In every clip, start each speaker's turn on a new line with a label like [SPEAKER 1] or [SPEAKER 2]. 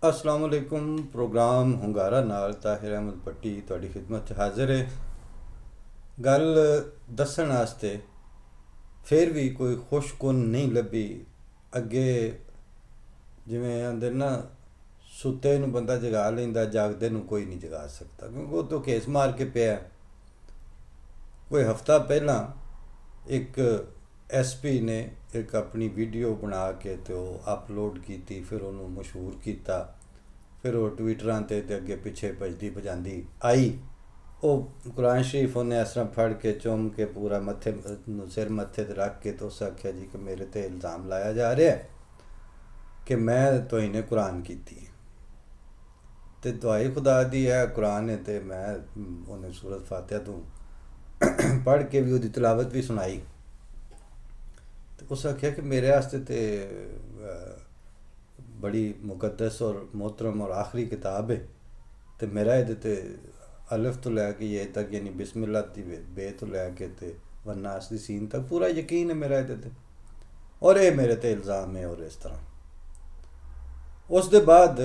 [SPEAKER 1] अस्सलाम वालेकुम। प्रोग्राम ਹੁੰਗਾਰਾ ਨਾਲ ਤਾਹਿਰ ਅਹਿਮਦ ਪੱਟੀ ਤੁਹਾਡੀ ਖਿਦਮਤ 'ਚ ਹਾਜ਼ਰ ਹੈ। ਗੱਲ ਦੱਸਣ ਵਾਸਤੇ ਫਿਰ ਵੀ ਕੋਈ ਖੁਸ਼ਕੁਨ ਨਹੀਂ ਲੱਭੀ। ਅੱਗੇ ਜਿਵੇਂ ਆਂਦੇ ਨਾ, ਸੁੱਤੇ ਨੂੰ ਬੰਦਾ ਜਗਾ ਲੈਂਦਾ, ਜਾਗਦੇ ਨੂੰ ਕੋਈ ਨਹੀਂ ਜਗਾ ਸਕਦਾ, ਕਿਉਂਕਿ ਉਹ ਤੋਂ ਕੇਸ ਮਾਰ ਕੇ ਪਿਆ। ਕੋਈ ਹਫਤਾ ਪਹਿਲਾਂ ਇੱਕ SP ਨੇ एक अपनी वीडियो बना के तो अपलोड की, फिर उन्होंने मशहूर किया, फिर वो ट्विटरां ते अगे पिछे भजदी भजांदी आई। वो कुरान शरीफ उन्हें इस तरह फड़ के चुम के पूरा मत्थे सिर मत्थे ते रख के तो उस आख्या जी कि मेरे ते इल्ज़ाम लाया जा रहा है कि मैं तो इन्हें कुरान की ते दुआई खुदा दी है कुरान है, तो मैं उन्हें सूरत फातिहा तो पढ़ के भी उसकी तिलावत भी सुनाई। उस आख्या कि मेरे वास्ते तो बड़ी मुकद्दस और मोहतरम और आखिरी किताब है, तो मेरा ये अलिफ तो लैके ये तक यानी बिस्मिल्लाह दी बे तो लैके तो वन्नास दी सीन तक पूरा यकीन है मेरा ये, और ये मेरे ते इल्ज़ाम है। और इस तरह उस दे बाद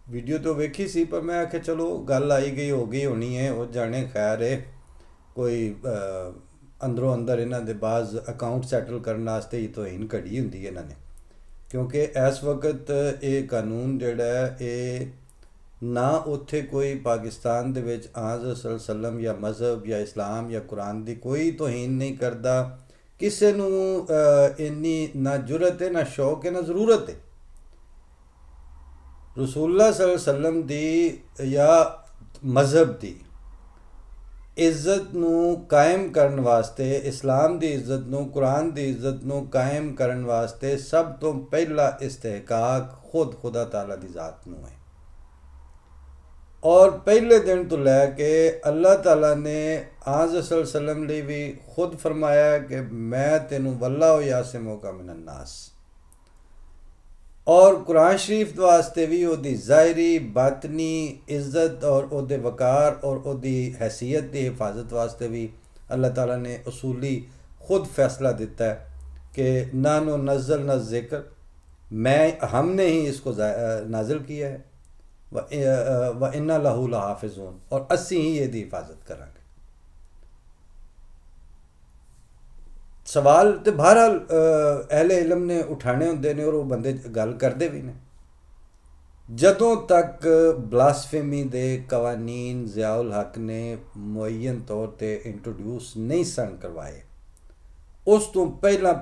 [SPEAKER 1] वीडियो तो वेखी सी, पर मैं आख्या चलो गल आई गई हो गई होनी है, वो जाने खैर है। कोई अंदरों अंदर इन्हों के बाज़ अकाउंट सैटल करने वास्ते ही तो इन घड़ी होंगी इन्होंने, क्योंकि इस वक्त ये कानून जोड़ा है ये ना उत्थे कोई पाकिस्तान दे विच आज़ सल्लम या मज़हब या इस्लाम या कुरान की कोई तोहीन नहीं करता। किसी नूं इन्नी ना जुरत है, ना शौक है, ना ज़रूरत है। रसूलुल्लाह सल्लल्लाहु अलैहि वसल्लम दी या मज़हब की इज्जत नूं कायम करन वास्ते, इस्लाम दी इज्जत नूं, कुरान दी इज्जत नूं कायम करन वास्ते सब तो पहला इस्तेहकाक खुद खुदा ताला दी ज़ात नूं है। और पहले दिन तो लैके अल्लाह ताला ने आज़ सल्लम लिए भी खुद फरमाया कि मैं तेनू वल्लाहु यासिमुका मिनन नास। और कुरान शरीफ वास्ते भी उसकी ज़ाहरी बातनी इज्जत और उसके वकार और उसकी हैसियत की हिफाजत वास्ते भी अल्लाह ताला ने उसूली खुद फैसला दिता है कि नानो नज़ल न ज़िक्र, हमने ही इसको नाजिल किया है, व इन्ना लहू लहाफ़िज़ून, और असी ही ये हिफाजत करांगे। सवाल तो बहरहाल अहले इलम ने उठाने होंदे ने, और वो बंदे गल करते भी ने। जदों तक ब्लासफेमी दे कवानीन ज़ियाउल हक ने मुअय्यन तौर पर इंट्रोड्यूस नहीं सन करवाए, उस तो पहला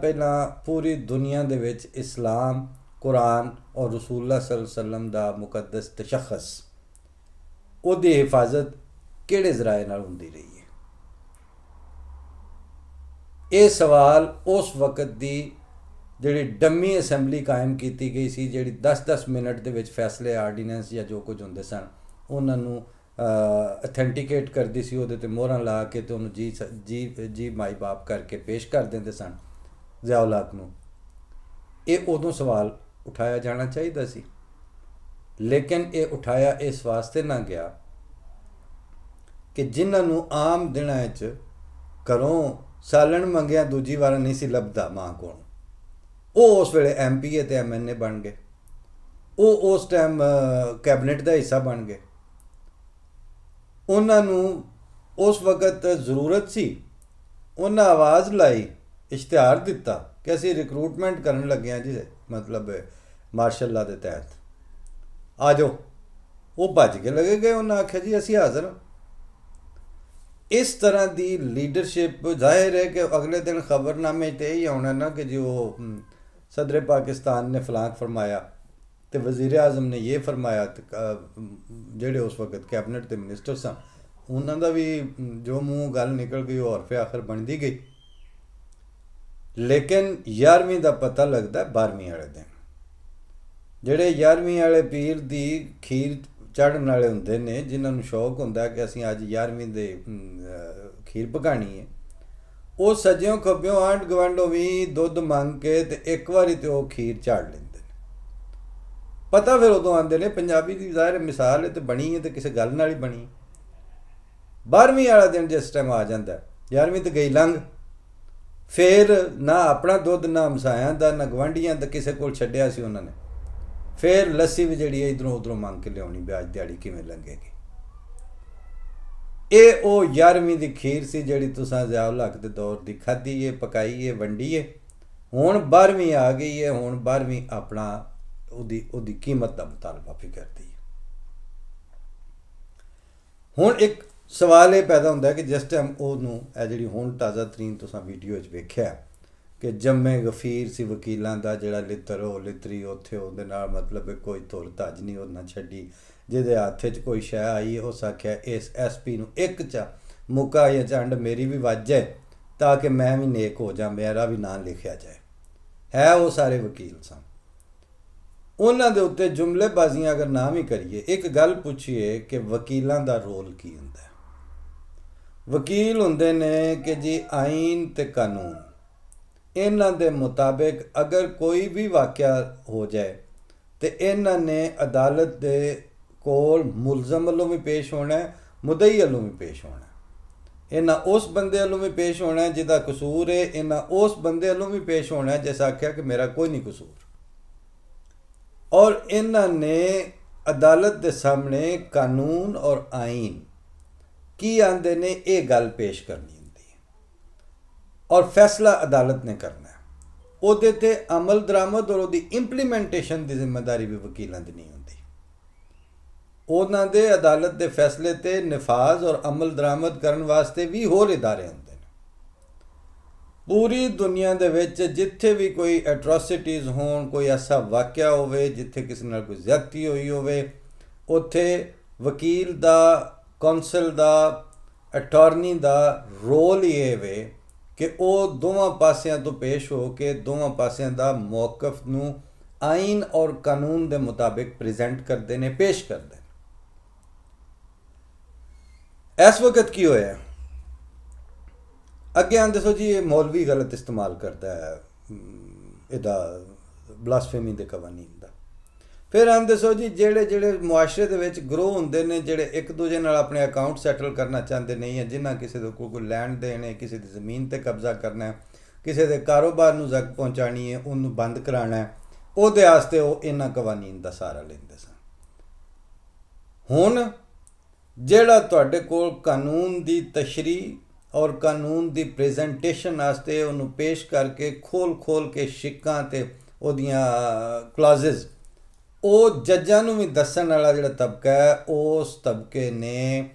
[SPEAKER 1] पूरी दुनिया दे विच इस्लाम, कुरान और रसूलुल्लाह सल्लल्लाहु अलैहि वसल्लम दा मुकद्दस तशख़्ख़ुस उहदी हिफाजत किहड़े ज़राए नाल हुंदी रही है। ये सवाल उस वक्त की जी डमी असैंबली कायम की गई सी, जी 10-10 मिनट के फैसले आर्डीनेंस या जो कुछ होंगे सन उन्होंने अथेंटिकेट करती सी, वो मोहर ला के तो उन्होंने जी माई बाप करके पेश कर देंगे सन ज़ियाउल हक नूं। ये उदों सवाल उठाया जाना चाहिए सी, लेकिन ये उठाया इस वास्ते ना गया कि जिन्होंने आम दिनों घरों सालन मंगिया दूजी बार नहीं सी लभदा मां को, वो उस वेले MPA ते MNA बन गए, वो उस टाइम कैबिनेट का हिस्सा बन गए। उन्होंने उस वक्त ज़रूरत सी, उन्हें आवाज़ लाई, इश्तिहार दिता कि असी रिक्रूटमेंट करन लगे हैं जी, मतलब मार्शल लॉ के तहत आ जाओ। वो भज के लगे गए, उन्हें आख्या जी असी हाज़र हाँ। इस तरह की लीडरशिप जाहिर है कि अगले दिन खबरनामे तो यही आना ना कि जो सदर पाकिस्तान ने फलांक फरमाया, तो वज़ीर आज़म ने ये फरमाया, जेड़े उस वक्त कैबिनेट के मिनिस्टर सन उन्हों का भी जो मुँह गल निकल गई और फिर आखिर बनती गई। लेकिन 11वीं का पता लगता 12वीं वाले दिन, जेड़े 11वीं वाले पीर की खीर चढ़न वाले होंदे ने, जिन्होंने शौक होंदा कि असीं अज 11वीं दे खीर पकानी है, वो सज्जों खब्बियों आंढ गवांढों भी दुध मंग के ते एक बारी तो वो खीर झाड़ लेंदे ने। पता फिर उदों आंदे ने पंजाबी की ज़ाहिर मिसाल है तो बनी है, तो किसी गल नाल ही बनी। 12वीं वाला दिन जिस टाइम आ जाता, 11वीं तो गई लंघ, फिर ना अपना दुध ना हमसायां दा ना गवांढियां दा किसी कोल छड्डिया सी उन्होंने। फिर लस्सी भी जी इधरों उधरों मंग के लियानी ब्याज दिहाड़ी किवें लंघेगी। ये वो 11वीं की खीर सी जी तुसां ज़ियाउल हक के दौर की खाधी है, पकाई है, वंडी है। हुण 12वीं आ गई है, हुण 12वीं अपना उदी कीमत का मुतालबा भी करती है। हुण एक सवाल ये पैदा होंदा है कि जिस टाइम ओनू जी हुण ताज़ा तरीन तुसां वीडियो वेख्या कि जम्मे गफीर सी वकीलों का जोड़ा लित्र हो लित्री उत्थे उहदे नाल मतलब कोई धुर धज नहीं उन्ना छड्डी, जिहदे हत्थ च कोई शै आई उस आख्या इस SP नूं एक चा मुका या चंड मेरी भी वज जाए ताकि मैं भी नेक हो जा, मेरा भी नाम लिखिया जाए। है वो सारे वकील सन। उन्हां दे उत्ते जुमलेबाजियां अगर ना भी करिए, एक गल पूछिए कि वकीलों का रोल की हुंदा है। वकील हुंदे ने कि जी आइन ते कानून इन्हां दे मुताबिक अगर कोई भी वाक़या हो जाए तो इन्हां ने अदालत दे कोल मुलजम वालों भी पेश होना है, मुदई वालों भी पेश होना है। इन्हां उस बंदे वालों भी पेश होना है जिहदा कसूर है, इन्हां उस बंदे वालों भी पेश होना है जिस आख्या कि मेरा कोई नहीं कसूर। और इन्हां ने अदालत के सामने कानून और आइन की आंदे ने ये गल पेश करनी होंदी है और फैसला अदालत ने करना है। उहदे ते अमल दरामद और उहदी इंप्लीमेंटेशन की जिम्मेदारी भी वकीलों की नहीं होंदी। उन्हां दे अदालत के फैसले ते निफाज और अमल दरामद करने वास्ते भी होर इदारे होंदे ने। पूरी दुनिया दे विच जिथे भी कोई एट्रोसिटीज़ होण, कोई ऐसा वाक़या होवे जिथे किसी नाल कोई ज़्यादती हुई होवे, उत्थे वकील दा, कौंसल दा, अटॉर्नी दा रोल ये वे कि वह दोवां पासियां तो पेश हो के दोवां पासियां दा मौकफ नूं आइन और कानून के मुताबिक प्रेजेंट करते हैं, पेश करते हैं। इस वक्त की होया अगे आंदे सो जी ये मौलवी गलत इस्तेमाल करता है इहदा ब्लासफेमी के कवानीन का। फिर आंदे सो जी जेड़े जेड़े मुआशरे दे विच ग्रोह होंदे ने जेड़े एक दूजे नाल अपने अकाउंट सैटल करना चाहते नहीं है, जिन्हें किसी दे कोई लैंड देन है, किसी की जमीन ते कब्जा करना है, किसी के कारोबार नूं जग पहुँचानी है, उन्होंने बंद कराना है, उहदे आस्ते वो इन्हां कवानीन का सहारा लेंदे सन। हुण जेड़ा तुहाडे कोल कानून की तशरीह और कानून की प्रेजेंटेशन आस्ते उन्होंने पेश करके खोल खोल के शिक्कां ते उहदियां क्लाजेज वो जजां नूं भी दस्सण वाला जिहड़ा तबका है, उस तबके ने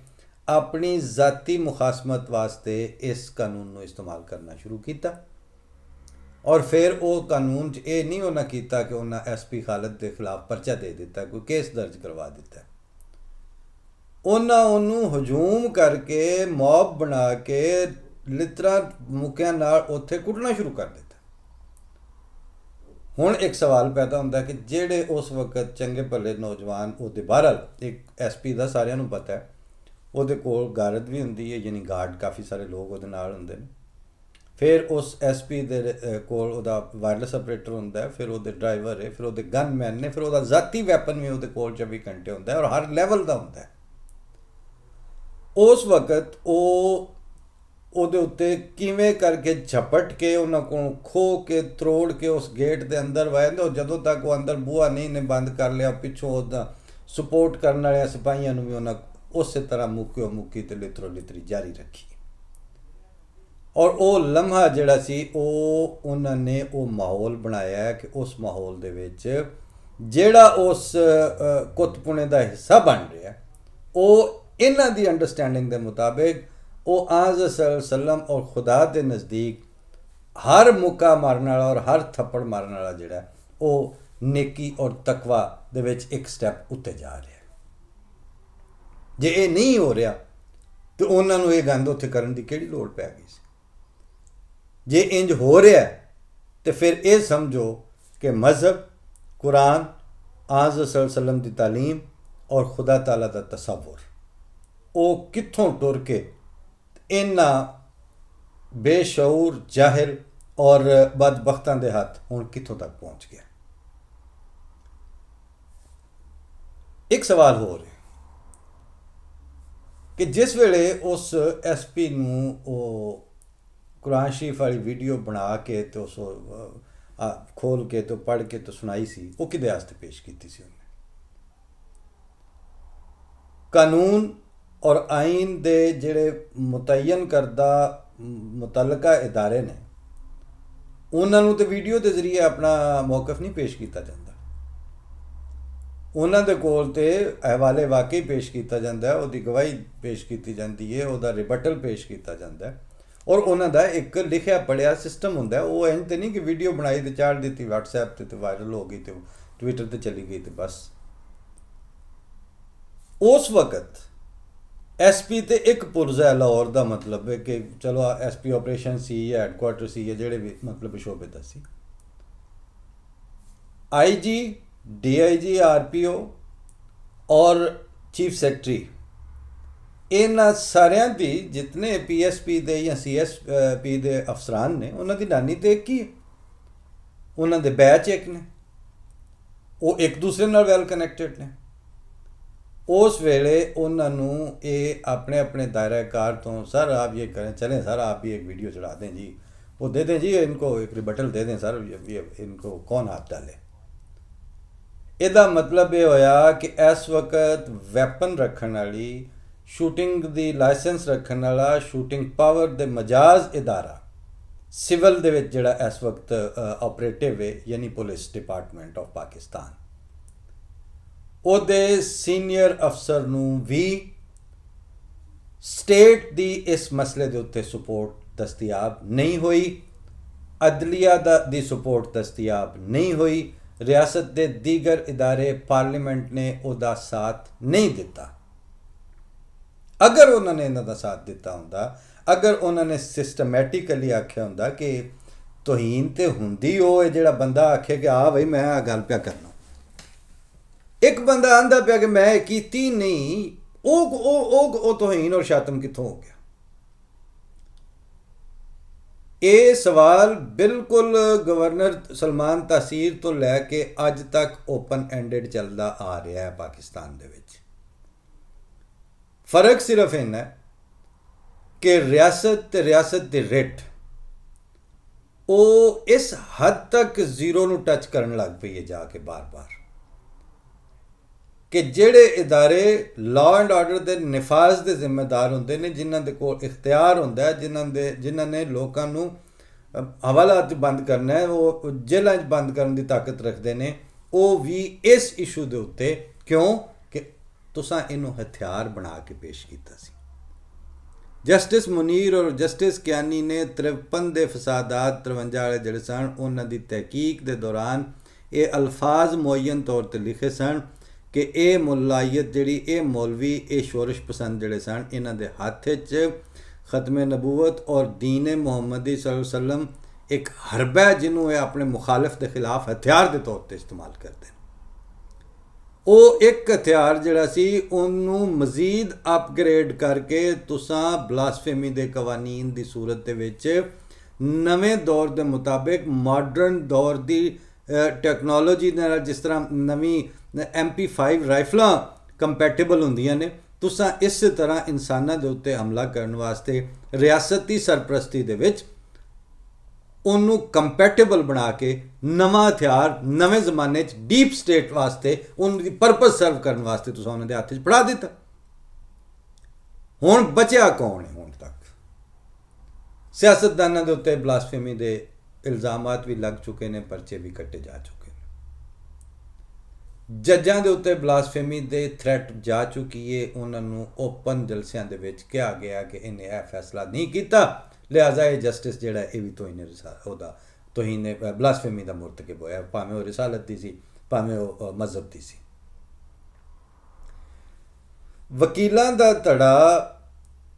[SPEAKER 1] अपनी ज़ाती मुखासमत वास्ते इस कानून नूं इस्तेमाल करना शुरू किया। और फिर वो कानून च ये नहीं उन्हें किया कि उन्हें SP खालिद के खिलाफ परचा दे दिता, कोई केस दर्ज करवा दिता। उन्होंने हजूम करके मॉब बना के लित्रा मुक्या नाल उत्थे कुटना शुरू कर दिता। हुण एक सवाल पैदा होंदा कि जेड़े उस वक्त चंगे भले नौजवान उहदे बहरहाल एक SP का सारिਆਂ ਨੂੰ पता है, उहदे कोल गारद भी हुंदी है, यानी गार्ड काफ़ी सारे लोग उहदे नाल हुंदे ने। फिर उस SP दे कोल उहदा वायरलैस ऑपरेटर हुंदा है, फिर उहदे ड्राइवर है, फिर उहदे गनमैन ने, फिर उहदा ज़ाती वैपन भी उहदे कोल 24 घंटे हुंदा है और हर लैवल का हुंदा है। उस वक्त ਉਹਦੇ ਉੱਤੇ ਕਿਵੇਂ ਕਰਕੇ ਝਪਟ ਕੇ ਉਹਨਾਂ ਕੋਲ ਖੋ ਕੇ ਤਰੋੜ ਕੇ ਉਸ ਗੇਟ ਦੇ ਅੰਦਰ ਵਾਇੰਦੇ ਉਹ ਜਦੋਂ ਤੱਕ ਉਹ ਅੰਦਰ ਬੂਹਾ ਨਹੀਂ ਨੇ ਬੰਦ ਕਰ ਲਿਆ, ਪਿੱਛੋਂ ਉਹਦਾ ਸਪੋਰਟ ਕਰਨ ਵਾਲੇ ਸਿਪਾਹੀਆਂ ਨੂੰ ਵੀ ਉਹਨਾਂ ਉਸੇ ਤਰ੍ਹਾਂ ਮੁੱਕੀ ਤੇ ਲਿਤਰੋ ਲਿਤਰੀ ਜਾਰੀ ਰੱਖੀ। ਔਰ ਉਹ ਲਮਹਾ ਜਿਹੜਾ ਸੀ ਉਹ ਉਹਨਾਂ ਨੇ ਉਹ ਮਾਹੌਲ ਬਣਾਇਆ ਕਿ ਉਸ ਮਾਹੌਲ ਦੇ ਵਿੱਚ ਜਿਹੜਾ ਉਸ ਕੁੱਤਪੁਣੇ ਦਾ ਹਿੱਸਾ ਬਣ ਰਿਹਾ ਉਹ इन्हां दी अंडरस्टैंडिंग के मुताबिक वो आज़ सल्लम और खुदा के नज़दीक हर मुक्का मारने वाला और हर थप्पड़ मारने वाला जिहड़ा वो नेकी और तकवा दे विच एक स्टैप उत्ते जा रहा है। जे ये नहीं हो रहा तो उन्होंने ये गंद उत्थे करन दी किहड़ी लोड़ पै गई सी। जे इंज हो रहा है तो फिर ये समझो कि मजहब, कुरान, आज़ सल्लम की तालीम और खुदा ताला का तसव्वुर वो कित्थों टुर के इन्हां बेशऊर जाहिल और बदबख्तां दे हाथ हुण कित्थों तक पहुँच गया। एक सवाल हो रहा कि जिस वेले उस SP नूं कुरान शरीफ वाली वीडियो बना के तो उस खोल के तो पढ़ के तो सुनाई सी, वो किदे वास्ते पेश की सी उन्हें? कानून और आइन दे जिहड़े मुतयन करदा मुतलका इदारे ने उन्होंने तो वीडियो के जरिए अपना मौकफ नहीं पेश किया जाता, उन्होंने कोल ते हवाले वाकई पेश किया जाता है, उसकी गवाही पेश की जाती है, उसका रिबटल पेश किया जाता है, और उन्होंने एक लिखिया पढ़िया सिस्टम होंगे। वो इंज तो नहीं कि वीडियो बनाई तो चाड़ दी व्हाट्सएप तो वायरल हो गई तो ट्विटर पर चली गई तो बस। उस वक्त SP तो एक पुरजा लाहौर का मतलब है कि चलो SP ऑपरेशन सी या हैडकुआटर सी या जेड़े भी मतलब शोबे का सी, IG DIG RPO और चीफ सैकटरी इन्हां सारियां दी जितने PSP दे या CSP दे अफसरान ने उन्हां दी नानी तो एक ही है, उन्हां दे बैच एक ने, वो एक दूसरे नाल वैल कनैक्टेड ने। उस वेले उन्होंने ये अपने अपने दायरा कार तो सर आप ये करें, चलें सर आप भी एक वीडियो चढ़ा दें जी, वो दे दें जी, इनको एक रिबटल दे दें सर, ये इनको कौन हाथ डाले। इसका मतलब ये होया कि इस वक्त वैपन रखने वाली, शूटिंग दी लाइसेंस रखने वाला, शूटिंग पावर दे मजाज इदारा सिविल दे विच जिहड़ा इस वक्त ऑपरेटिव है यानी पुलिस डिपार्टमेंट ऑफ पाकिस्तान, ਉਹਦੇ सीनियर अफसर ਨੂੰ भी स्टेट की इस मसले के उत्ते सपोर्ट दस्तियाब नहीं हुई, अदलिया दी सपोर्ट दस्तियाब नहीं हुई, रियासत के दीगर इदारे पार्लीमेंट ने उसका साथ नहीं दिता। अगर उन्होंने इन्हां दा साथ दिता होंदा, अगर उन्होंने सिस्टमैटिकली आख्या होंदा कि तोहीन तो हुंदी हो जिहड़ा बंदा आखे कि आ बई मैं आ गल पिया करना, एक बंदा आंदा पिया कि मैं कीती नहीं, ओ तोहीन और शातम कित्थों हो गया? ये सवाल बिल्कुल गवर्नर सलमान तासीर तो लैके अज तक ओपन एंडेड चलता आ रहा है पाकिस्तान दे विच। फर्क सिर्फ इन्ना है कि रियासत दी रिट वो इस हद तक जीरो नू टच करन लग पई है जाके बार बार कि जेड़े इदारे लॉ एंड ऑर्डर के निफाज के जिम्मेदार होंदे ने, जिन्हां दे कोल इख्तियार होंदा है, जिन्हां ने लोकां नूं हवालात बंद करना है, वो जेलां बंद करने की ताकत रखते हैं, वो भी इस इशू के उत्ते क्यों कि तुसां इनू हथियार बना के पेश किया सी। जस्टिस मुनीर और जस्टिस कियानी ने 53 दे फसादात 53 वाले जिहड़े सन उन्हां दी तहकीक के दौरान ये अल्फाज मुअय्यन तौर पर लिखे सन कि ये मुलायत जिहड़ी ये मौलवी ये शोरश पसंद जिहड़े सन इन्हां दे हत्थ च ख़त्म नबूवत और दीन मुहम्मदी सल्लल्लाहु अलैहि वसल्लम एक हरबा है जिन्हों ये अपने मुखालिफ के खिलाफ हथियार के तौर पर इस्तेमाल करते हैं। वो एक हथियार जिहड़ा सी उन्होंने मजीद अपग्रेड करके तुसां ब्लासफेमी के कवानीन की सूरत दे विच नवें दौर के मुताबिक मॉडर्न दौर की टैक्नोलॉजी जिस तरह नवी MP5 राइफलां कंपैटिबल होंदियां ने, तुसां इस तरह इंसानां दे उत्ते हमला करने वास्ते रियासती सरप्रस्ती दे विच उन्होंने कंपैटिबल बना के नवा हथियार नवे जमाने डीप स्टेट वास्ते उनकी परपज सर्व करने वास्ते तुसां उन्हां दे हत्थ च फड़ा दिता। हुण बचिया कौन है? हुण तक सियासतदानां दे उत्ते ब्लासफेमी दे इल्जामात भी लग चुके ने, परचे भी कट्टे जा चुके हैं, जजां दे उत्ते ब्लासफेमी दे थ्रैट जा चुकी है, उन्होंने ओपन जलसियां दे विच कहा गया कि इन्हें यह फैसला नहीं किया, लिहाजा ये जस्टिस जिहड़ा ये भी तोहीन ब्लासफेमी का मुरतकिब होया, भावें वो रिसालत दी सी भावें वो मजहब दी सी। वकीलां दा धड़ा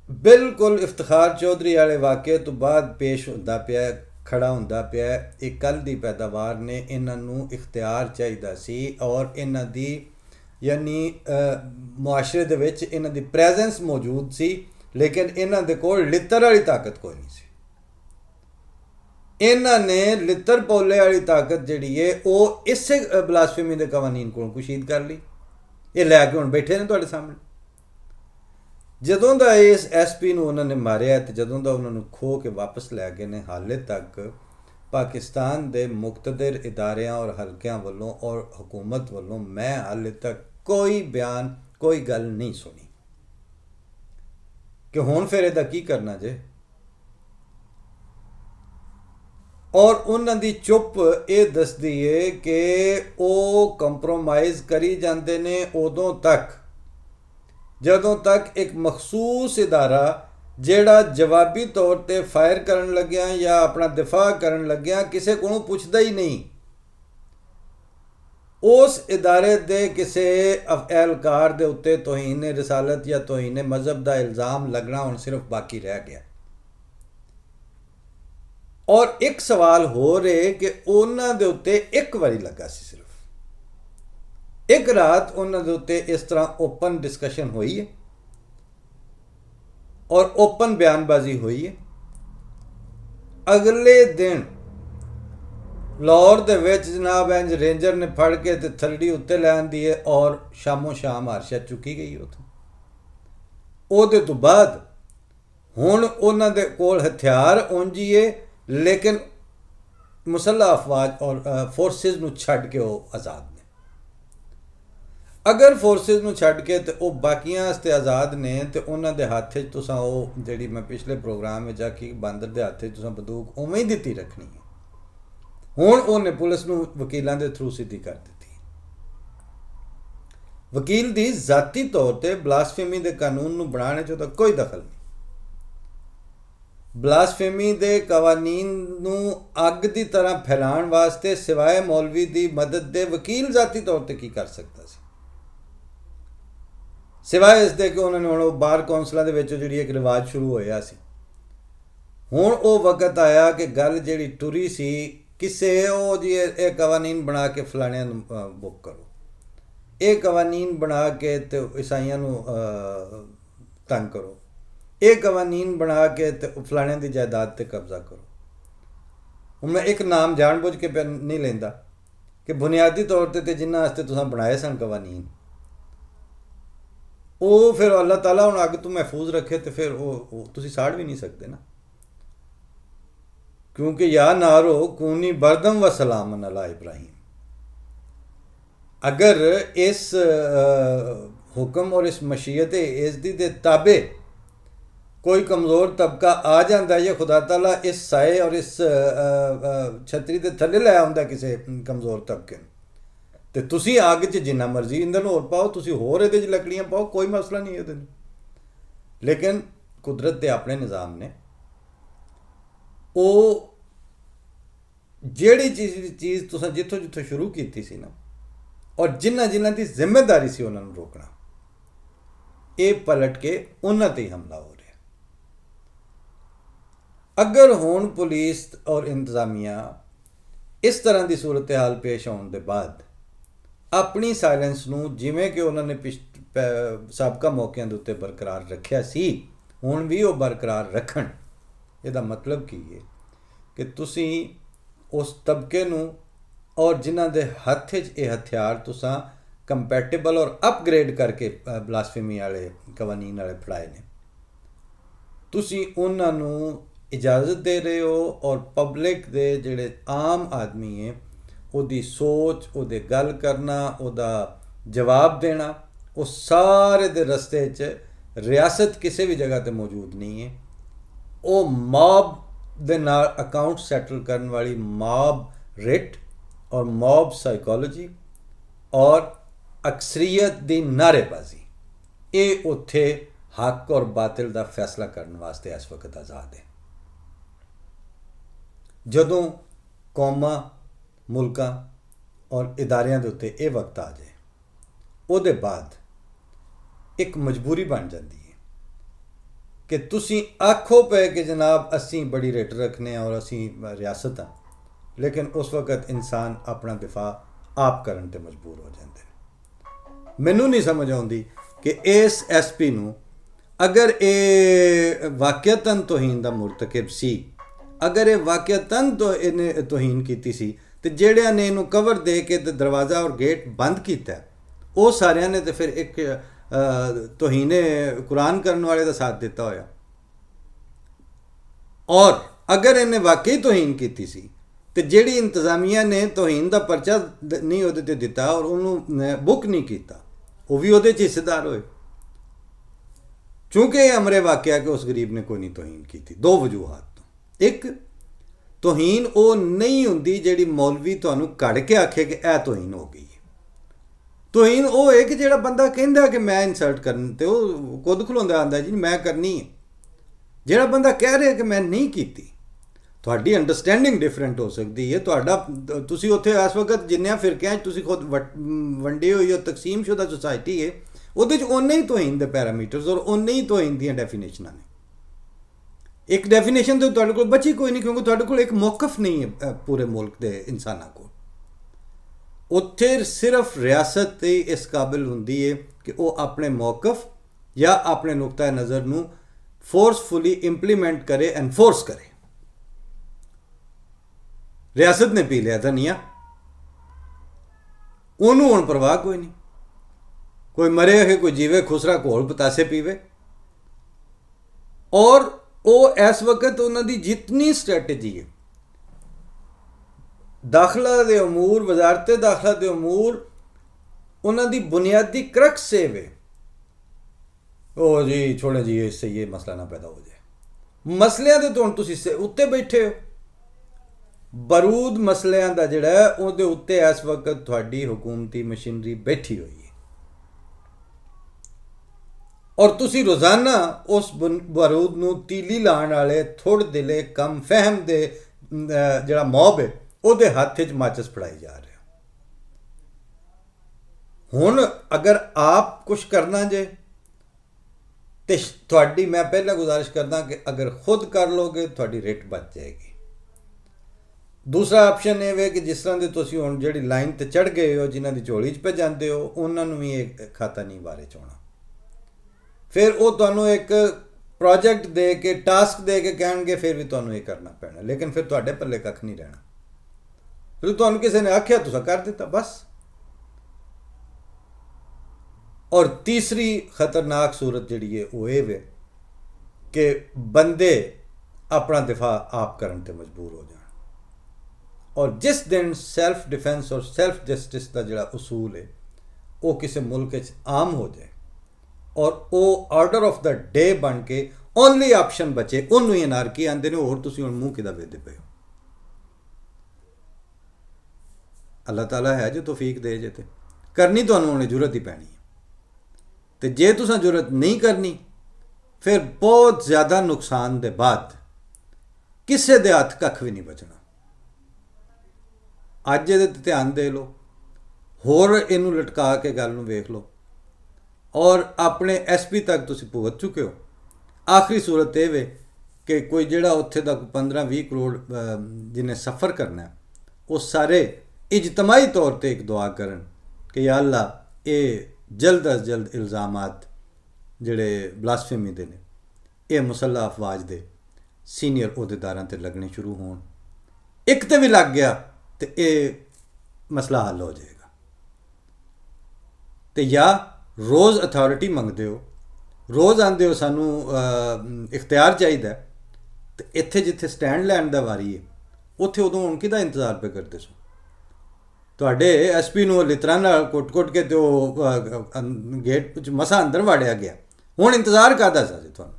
[SPEAKER 1] बिल्कुल इफ्तिखार चौधरी वाले वाक़े तो बाद पेश होंदा पिया, खड़ा होंदा पिया। एक कल की पैदावार ने इन्हों इख्तियार चाहिए सी और इन्हां दी यानी मुआशरे दे विच इन्हां दी प्रेजेंस मौजूद सी, लेकिन इन्हां दे कोल लित्तर वाली ताकत कोई नहीं सी। इन्हां ने लित्तर पौले वाली ताकत जिहड़ी है वो इसे ब्लासफेमी दे कवानीन को कुशीद कर ली, ये लैके हुण बैठे ने तुहाडे सामने। जदों दा इस SP नूं उन्होंने मारिया तो जदों दा उन्होंने खो के वापस लै गए ने, हाले तक पाकिस्तान दे मुक्तदिर इदारियां और हल्कियां वालों और हुकूमत वालों मैं हाले तक कोई बयान कोई गल नहीं सुनी कि हुण फिर इहदा की करना जे। और उन्हां दी चुप ये दसदी है कि वो कंप्रोमाइज़ करी जाते ने उदों तक जदों तक एक मखसूस इदारा ਜਿਹੜਾ जवाबी तौर पर फायर करन लग्या या अपना दिफा करन लग्या किसी को पुछदा ही नहीं। उस इदारे दे किसी एहलकार दे उत्ते तोहीन रिसालत या तोहीन मजहब का इल्ज़ाम लगना हुण सिर्फ बाकी रह गया। और एक सवाल हो रहे कि उन्हां दे उत्ते एक बारी लगा सी, सिर्फ एक रात उन्हां दे उत्ते इस तरह ओपन डिस्कशन हुई है और ओपन बयानबाजी हुई है। अगले दिन लाहौर दे विच जनाब इंज रेंजर ने फड़ के ते थलड़ी उत्ते लै आंदी है और शामों शाम हर्षा चुकी गई उतों। ओहदे तो बाद हुण उन्हां दे कोल हथियार उंजी है लेकिन मुसल्ह अफवाज और फोर्सिस नूं छड्ड के वो आज़ाद ने। अगर फोर्सिस नूं छड्ड के तो वह बाकियां वास्ते आज़ाद ने तो उन्हां दे हत्थ च तुसां वो जिहड़ी मैं पिछले प्रोग्राम में आखी बांदर दे हत्थ च तुसां बंदूक उवें ही दित्ती रखनी है। हुण उन्हें पुलिस नूं वकीलां दे थ्रू सीधी कर दित्ती। वकील दी ज़ाती तौर पर ब्लासफेमी दे कानून नूं बनाने च उहदा कोई दखल नहीं। ब्लासफेमी दे कवानीन नूं अग दी तरह फैलाण वास्ते सिवाय मौलवी दी मदद दे वकील ज़ाती तौर पर की कर सकता सी, सिवाय इसके कि उन्होंने हुण बार कौंसलों के जिहड़ी एक रिवाज शुरू होया सी। हुण वो वक्त आया कि गल जिहड़ी टुरी सी किसे ओ जी ये कवानीन बना के फलाणियां नूं बुक करो, ये कवानीन बना के तो ईसाइयां नूं तंग करो, ये कवानीन बना के तो फलाणियां दी जायदाद ते कब्जा करो। हुण मैं एक नाम जानबूझ के नहीं लेंदा कि बुनियादी तौर पर जिन्हां वास्ते तुसां बनाए सन कवानीन वो फिर अल्लाह ताला हुण अग तो महफूज रखे तो फिर वो तुसीं साड़ भी नहीं सकते ना, क्योंकि या नारो कूनी बरदम व सलामन अला इब्राहिम। अगर इस हुक्म और इस मशीयत इज़्ज़ती दे ताबे कोई कमज़ोर तबका आ जाता है या खुदा ताला इस साए और इस छतरी के थले लै आउंदा किसी कमज़ोर तबके तो तुसी अग च जिन्ना मर्जी ईंधन होर पाओ, तुसी होर इहदे च लकड़ियां पाओ, कोई मसला नहीं है। लेकिन कुदरत के अपने निज़ाम ने वो जिहड़ी चीज़ तुसां जिथों जिथों शुरू की सी ना और जिन्हां की जिम्मेदारी सी उन्हां नूं रोकना, ये पलट के उन्हां ते ही हमला हो रहा। अगर हुण पुलिस और इंतजामिया इस तरह की सूरत हाल पेश आने के बाद अपनी साइलेंस नूं जिवें कि उन्होंने साबका मौकों के उत्ते बरकरार रखिया सी हुण भी वो बरकरार रखण, इहदा मतलब की है कि तुसी उस तबके नूं और जिन्हां दे हत्थ च ये हथियार तुसां कंपैटिबल और अपग्रेड करके ब्लासफेमी वाले कवानीन वाले फड़ाए ने, तुसी उन्हां नूं इजाज़त दे रहे हो और पब्लिक दे जिहड़े आम आदमी है उहदी सोच उहदे गल करना उहदा जवाब देना वो सारे दे रस्ते च रियासत किसी भी जगह ते मौजूद नहीं है। वो मॉब दे नाल अकाउंट सैटल करने वाली मॉब रिट और मॉब साइकोलॉजी और अक्सरीयत दी नारेबाजी ये उत्थे हक और बातिल का फैसला करने वास्ते इस वक्त आज़ाद है। जदों कौमां मुल्कां और इदारियां दे उत्ते ये वक्त आ जाए उहदे बाद एक मजबूरी बन जाती है कि तुसी आखो पे कि जनाब असी बड़ी रेट रखने और असी रियासत हाँ, लेकिन उस वक्त इंसान अपना दिफा आप करन ते मजबूर हो जाते हैं। मैनू नहीं समझ आती कि इस SP नूं अगर ये वाकयातन तोहीन दा मुरतकिब सी, अगर ये वाकयातन तो इन्हें तोहीन की सी तो जेड़िया ने इनू कवर दे के तो दरवाज़ा और गेट बंद किया वो सारिया ने तो फिर एक तोहीने कुरान करने वाले का साथ दिता होया। और अगर इन्हें वाकई तोहीन की सी तो जिहड़ी इंतजामिया ने तौहीन का परचा नहीं उहदे ते दिता और उन्होंने बुक नहीं किया, वो भी उहदे च हिस्सेदार होए। चूँकि यह अमरे वाकया कि उस गरीब ने कोई नहीं तौहीन की थी, दो वजूहात तो। एक, तौहीन वो नहीं होंदी जिहड़ी मौलवी तुहानूं कढ़ के आखे कि यह तौहीन हो गई है। तौहीन वो है कि जिहड़ा बंदा कहंदा कि मैं इंसल्ट करन ते वो खुद खलोंदा आंदा जी मैं करनी है। जिहड़ा बंदा कह रहा कि मैं नहीं कीती, तुहाडी अंडरस्टैंडिंग डिफरेंट हो सकती है। तुहाडा तुसीं उत्थे इस वक्त जिन्नियां फिरकियां तुसीं खुद वंडी हुई तकसीम शुदा सोसाइटी है, ਉਹਦੇ 'ਚ उन्ने ही तौहीन के पैरामीटर्स और उन्ने ही तौहीन दी डेफिनेशनां ने। एक डेफिनेशन तो तुहाडे कोल बची कोई नहीं, क्योंकि तुहाडे कोल एक मौकफ नहीं है पूरे मुल्क के इंसानों को। उत्थे सिर्फ रियासत ही इस काबिल हुंदी है कि वो अपने मौकफ या अपने नुक्ता नज़र नूं फोर्सफुली इंप्लीमेंट करे, एनफोर्स करे। रियासत ने पी लिया धनिया, उन्होंने हुण परवाह कोई नहीं। कोई मरे है कोई जीवे, खुसरा घोल पतासे पीवे। और वो इस वक्त उन्होंने जितनी स्ट्रैटेजी है दाखिला दे अमूर, वजारत दाखिला दे अमूर, उन्होंने बुनियादी क्रक्स से वे ओ जी छोड़े जी इससे ये मसला ना पैदा हो जाए। मसलियां दे तो हुण तुसीं उत्ते बैठे हो। बरूद मसलियां दा जिहड़ा है उहदे उत्ते इस वक्त तुहाडी हुकूमती मशीनरी बैठी हुई है और तुसी रोज़ाना उस बारूद नूं तीली लाने वाले थोड़ दिले कम फहम दे जिहड़ा मॉब है उहदे हत्थ च माचिस फड़ाई जा रहे हो। हुण अगर आप कुछ करना जे तो तुहाडी मैं पहले गुजारिश करदा कि अगर खुद कर लोगे तुहाडी रिट बच जाएगी। दूसरा ऑप्शन ये वे कि जिस तरह के तुसीं हुण जिहड़ी लाइन ते चढ़ गए हो, जिन्हां दी झोली च पे जांदे हो, उन्हां नूं भी एक खाता नहीं बारे च होना। फिर वो तुहानूं एक प्रोजेक्ट दे के टास्क दे के कहणगे फिर भी तुहानूं ये करना पैना, लेकिन फिर तुहाडे पल्ले कख नहीं रहना। फिर तुहानूं किसी ने आख्या तुसां कर दिता बस। और तीसरी खतरनाक सूरत जिहड़ी है वो ये वे कि बंदे अपना दिफा आप करन ते मजबूर हो जाण। और जिस दिन सैल्फ डिफेंस और सैल्फ जस्टिस का जिहड़ा उसूल है वो किसी मुल्क च आम हो जाए और वो ऑर्डर ऑफ द डे बन के ओनली ऑप्शन बचे, उन्होंने ही अनारकी आंदे ने। होर तुसीं हुण मूँह किदा वेदे पे हो। अल्लाह ताला है जो तौफीक दे जे ते करनी तुहानूं हुण जुरत ही पैनी है। तो जे तुसां जुरत नहीं करनी फिर बहुत ज़्यादा नुकसान दे बाद किसी दे हत्थ कख भी नहीं बचना। अज ये ध्यान दे लो, होर इनू लटका के गल नूं वेख लो और अपने SP तक तुसीं भुगत चुके हो। आखिरी सूरत ये वे कि कोई जिहड़ा उत्थे दा 15-20 करोड़ जिन्हें सफ़र करना है वो सारे इजतमाही तौर पर एक दुआ करन कि या अल्लाह ये जल्द अज जल्द इल्ज़ामात जिहड़े ब्लासफेमी दे ने ये मुसल्ला अफवाज दे सीनियर अहदेदारां ते लगने शुरू होण। एक ते भी लग गया तो ये मसला हल हो जाएगा। तो या रोज़ अथॉरिटी मंगते हो, रोज़ आंदे हो सानू इख्तियार चाहिए, तो इत्थे जिथे स्टैंड लैन दा वारी है उत्थे उदों हुण किहदा इंतजार पे करते सो। तुहाडे SP नूं लितरां नाल कुट के तो गेट च मसा अंदर वाड़िया गया, हुण इंतजार काहदा सा जी तुहानूं।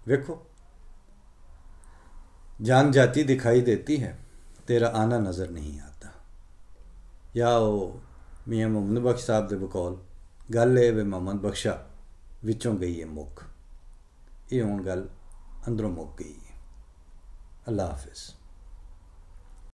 [SPEAKER 1] वेखो जान जाती दिखाई देती है, तेरा आना नज़र नहीं आता। या वो मियाँ मोहम्मद बख्श साहब दे बकौल गल है वे मोहम्मद बख्शा विचों गई है मुख, ये हुण गल अंदरों मुक गई है। अल्लाह हाफिज़।